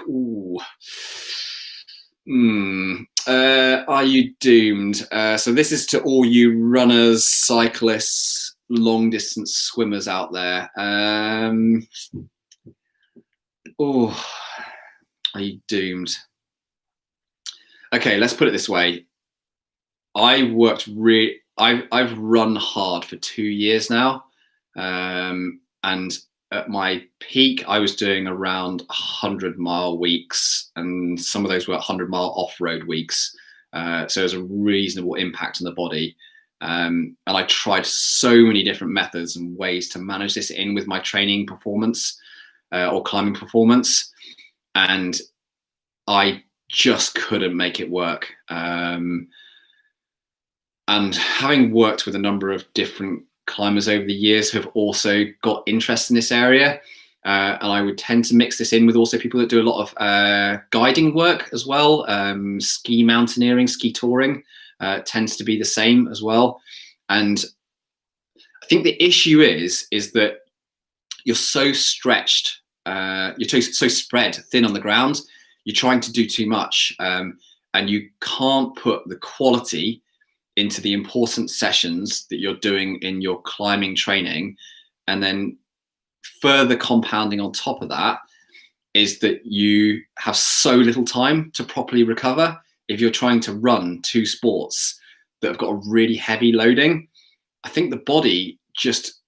you doomed? So this is to all you runners, cyclists, long distance swimmers out there. Are you doomed? Okay, let's put it this way. I've run hard for 2 years now, and at my peak I was doing around 100-mile weeks, and some of those were 100-mile off-road weeks, so it was a reasonable impact on the body. And I tried so many different methods and ways to manage this in with my training performance or climbing performance, and I just couldn't make it work. And having worked with a number of different climbers over the years who have also got interest in this area, and I would tend to mix this in with also people that do a lot of guiding work as well. Ski mountaineering, ski touring tends to be the same as well. And I think the issue is that you're so stretched, you're so spread thin on the ground, you're trying to do too much, and you can't put the quality into the important sessions that you're doing in your climbing training. And then further compounding on top of that is that you have so little time to properly recover. If you're trying to run 2 sports that have got a really heavy loading, I think the body just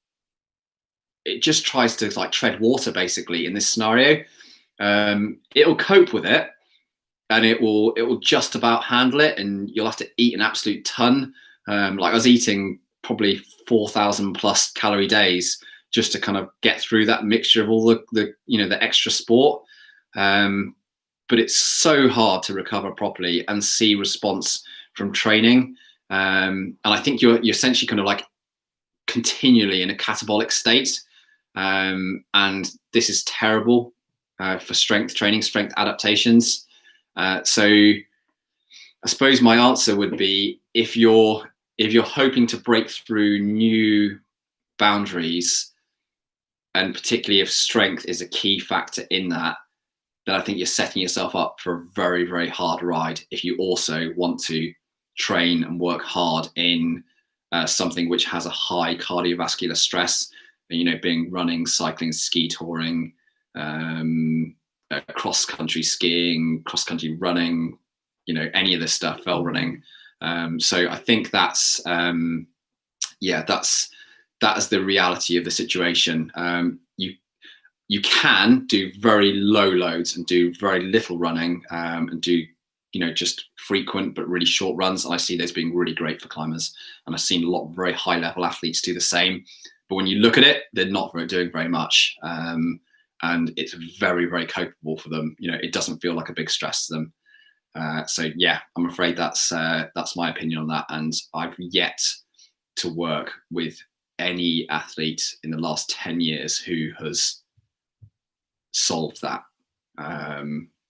tries to like tread water basically in this scenario. It'll cope with it, and it will just about handle it, and you'll have to eat an absolute ton. Like I was eating probably 4,000 plus calorie days just to kind of get through that mixture of all the extra sport. But it's so hard to recover properly and see response from training. And I think you're essentially kind of like continually in a catabolic state. And this is terrible for strength training, strength adaptations. So I suppose my answer would be, if you're hoping to break through new boundaries, and particularly if strength is a key factor in that, then I think you're setting yourself up for a very, very hard ride if you also want to train and work hard in something which has a high cardiovascular stress, you know, being running, cycling, ski touring, cross-country skiing, cross-country running, you know, any of this stuff, fell running. So I think that's that's the reality of the situation. You can do very low loads and do very little running, and do, you know, just frequent but really short runs. And I see those being really great for climbers. And I've seen a lot of very high level athletes do the same. But when you look at it, they're not doing very much. And it's very, very capable for them. You know, it doesn't feel like a big stress to them. So yeah, I'm afraid that's my opinion on that. And I've yet to work with any athlete in the last 10 years who has solved that,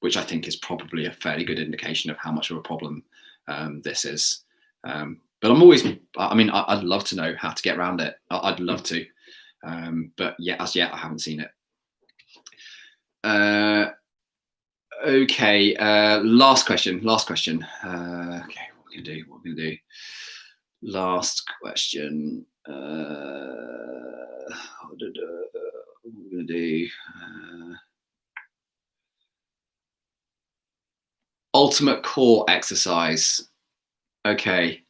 which I think is probably a fairly good indication of how much of a problem this is. But I'd love to know how to get around it. I'd love to, but yeah, as yet I haven't seen it. Okay, last question. Okay, what are we gonna do? Last question. What we're gonna do? Ultimate core exercise. Okay.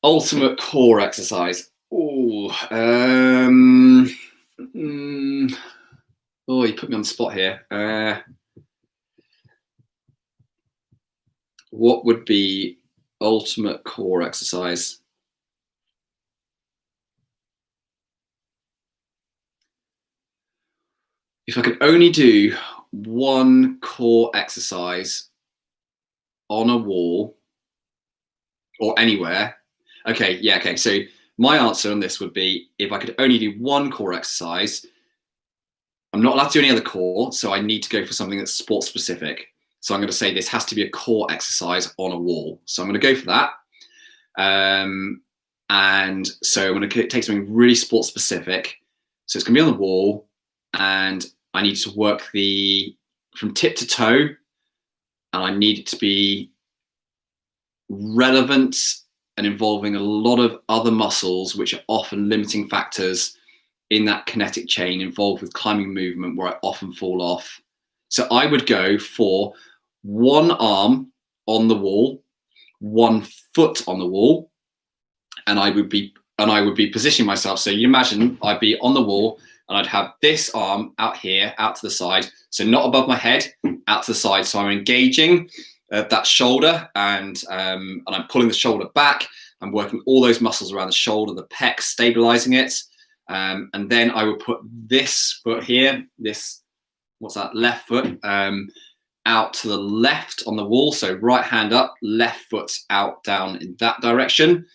Ultimate core exercise. Oh, oh, you put me on the spot here. What would be ultimate core exercise? If I could only do one core exercise on a wall or anywhere. Okay, yeah, okay. So my answer on this would be, if I could only do one core exercise, I'm not allowed to do any other core, so I need to go for something that's sport specific. So I'm going to say this has to be a core exercise on a wall. So I'm going to go for that. And so I'm going to take something really sport specific. So it's going to be on the wall, and I need to work from tip to toe, and I need it to be relevant and involving a lot of other muscles, which are often limiting factors in that kinetic chain involved with climbing movement, where I often fall off. So I would go for one arm on the wall, 1 foot on the wall, and I would be positioning myself. So you imagine I'd be on the wall, and I'd have this arm out here, out to the side, so not above my head, out to the side. So I'm engaging that shoulder, and I'm pulling the shoulder back. I'm working all those muscles around the shoulder, the pec, stabilizing it. And then I would put this foot here, left foot, out to the left on the wall. So right hand up, left foot out, down in that direction.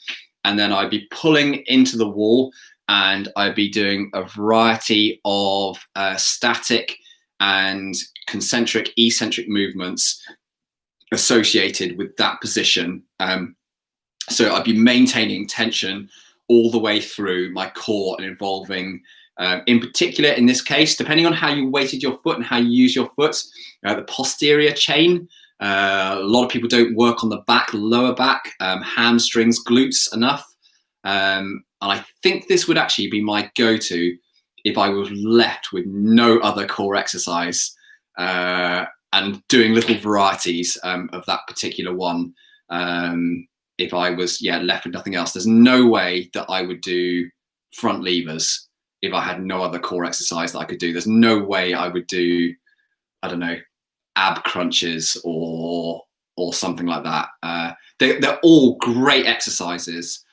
And then I'd be pulling into the wall, and I'd be doing a variety of static and concentric, eccentric movements associated with that position. So I'd be maintaining tension all the way through my core, and involving, in particular in this case, depending on how you weighted your foot and how you use your foot, the posterior chain. A lot of people don't work on the back, lower back, hamstrings, glutes enough. And I think this would actually be my go-to if I was left with no other core exercise, and doing little varieties of that particular one. If I was left with nothing else, there's no way that I would do front levers if I had no other core exercise that I could do. There's no way I would do, I don't know, ab crunches or something like that. They're all great exercises,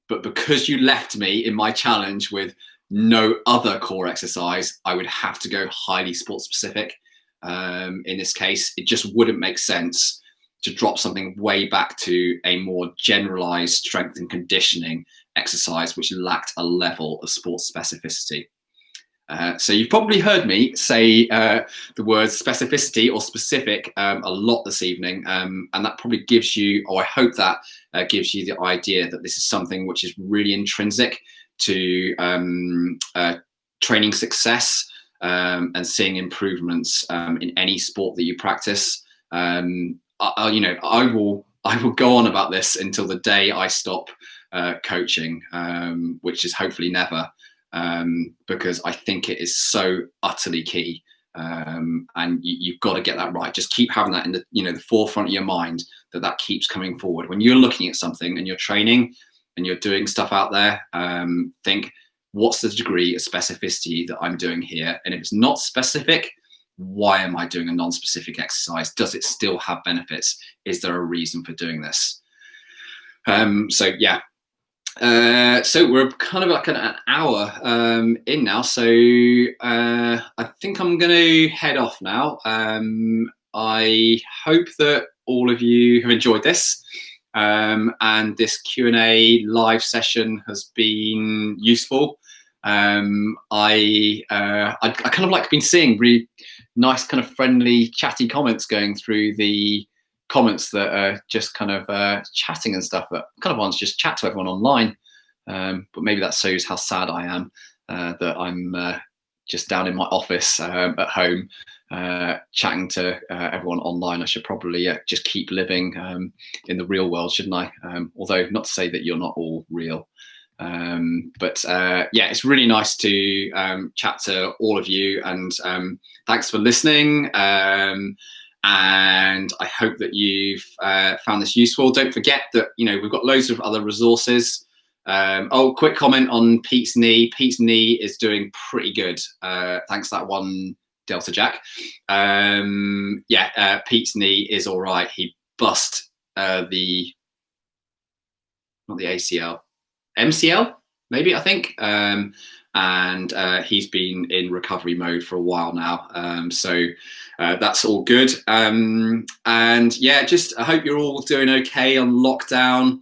but because you left me in my challenge with no other core exercise, I would have to go highly sport specific. In this case, it just wouldn't make sense to drop something way back to a more generalized strength and conditioning exercise which lacked a level of sports specificity. So you've probably heard me say the words specificity or specific a lot this evening, and that probably gives you, or I hope that gives you the idea that this is something which is really intrinsic to training success and seeing improvements in any sport that you practice. I will go on about this until the day I stop coaching, which is hopefully never. Because I think it is so utterly key, and you've got to get that right. Just keep having that in the forefront of your mind, that keeps coming forward when you're looking at something and you're training and you're doing stuff out there. Think, what's the degree of specificity that I'm doing here? And if it's not specific, why am I doing a non-specific exercise? Does it still have benefits? Is there a reason for doing this? So yeah. So we're kind of like an hour in now, so I think I'm going to head off now. I hope that all of you have enjoyed this, and this Q&A live session has been useful. I kind of like been seeing really nice kind of friendly chatty comments going through the comments that are just kind of chatting and stuff, but kind of wants to just chat to everyone online. But maybe that shows how sad I am that I'm just down in my office at home chatting to everyone online. I should probably just keep living in the real world, shouldn't I? Although not to say that you're not all real. But yeah, it's really nice to chat to all of you, and thanks for listening. And I hope that you've found this useful. Don't forget that we've got loads of other resources. Quick comment on Pete's knee. Pete's knee is doing pretty good. Thanks to that one Delta Jack. Pete's knee is all right. He bust not the ACL, MCL maybe, I think. And he's been in recovery mode for a while now. So that's all good. And yeah, just I hope you're all doing okay on lockdown.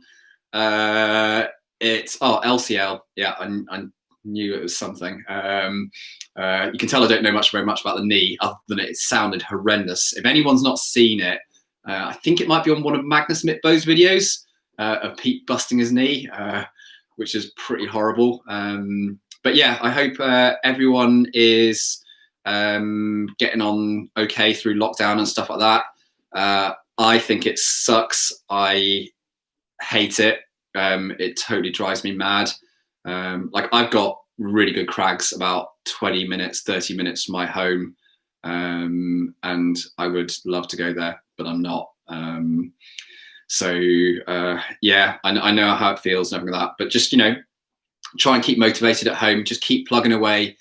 It's LCL. Yeah, I knew it was something. You can tell I don't know very much about the knee, other than it sounded horrendous. If anyone's not seen it, I think it might be on one of Magnus Mitbo's videos of Pete busting his knee, which is pretty horrible. But yeah, I hope everyone is getting on okay through lockdown and stuff like that. I think it sucks. I hate it. It totally drives me mad. Like, I've got really good crags about 20 minutes, 30 minutes from my home. And I would love to go there, but I'm not. Yeah, I know how it feels and everything like that, but just, try and keep motivated at home. Just keep plugging away,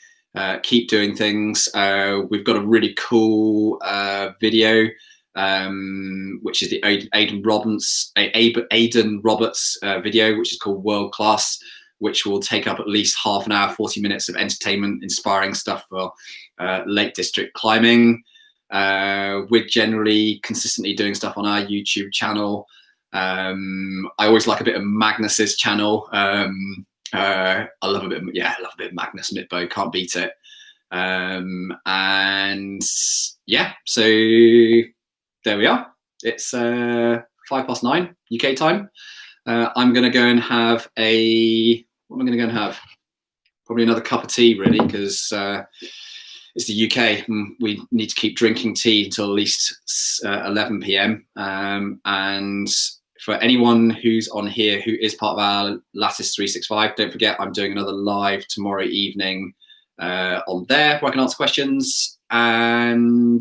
keep doing things. We've got a really cool video, which is the Aidan Roberts video, which is called World Class, which will take up at least half an hour, 40 minutes of entertainment, inspiring stuff for Lake District climbing. We're generally consistently doing stuff on our YouTube channel. I always like a bit of Magnus's channel. I love a bit of Magnus Mitbo, can't beat it. And yeah, so there we are. It's 9:05 UK time. I'm going to go and have what am I going to go and have? Probably another cup of tea, really, because it's the UK. We need to keep drinking tea until at least 11 p.m. And for anyone who's on here who is part of our Lattice 365, don't forget I'm doing another live tomorrow evening on there where I can answer questions. And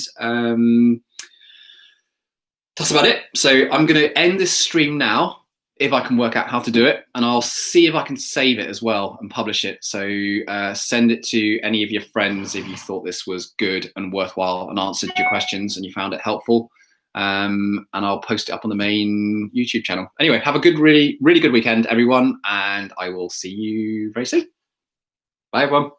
that's about it. So I'm going to end this stream now, if I can work out how to do it, and I'll see if I can save it as well and publish it. So send it to any of your friends if you thought this was good and worthwhile and answered your questions and you found it helpful. And I'll post it up on the main YouTube channel. Anyway, have a good, really, really good weekend, everyone, and I will see you very soon. Bye, everyone.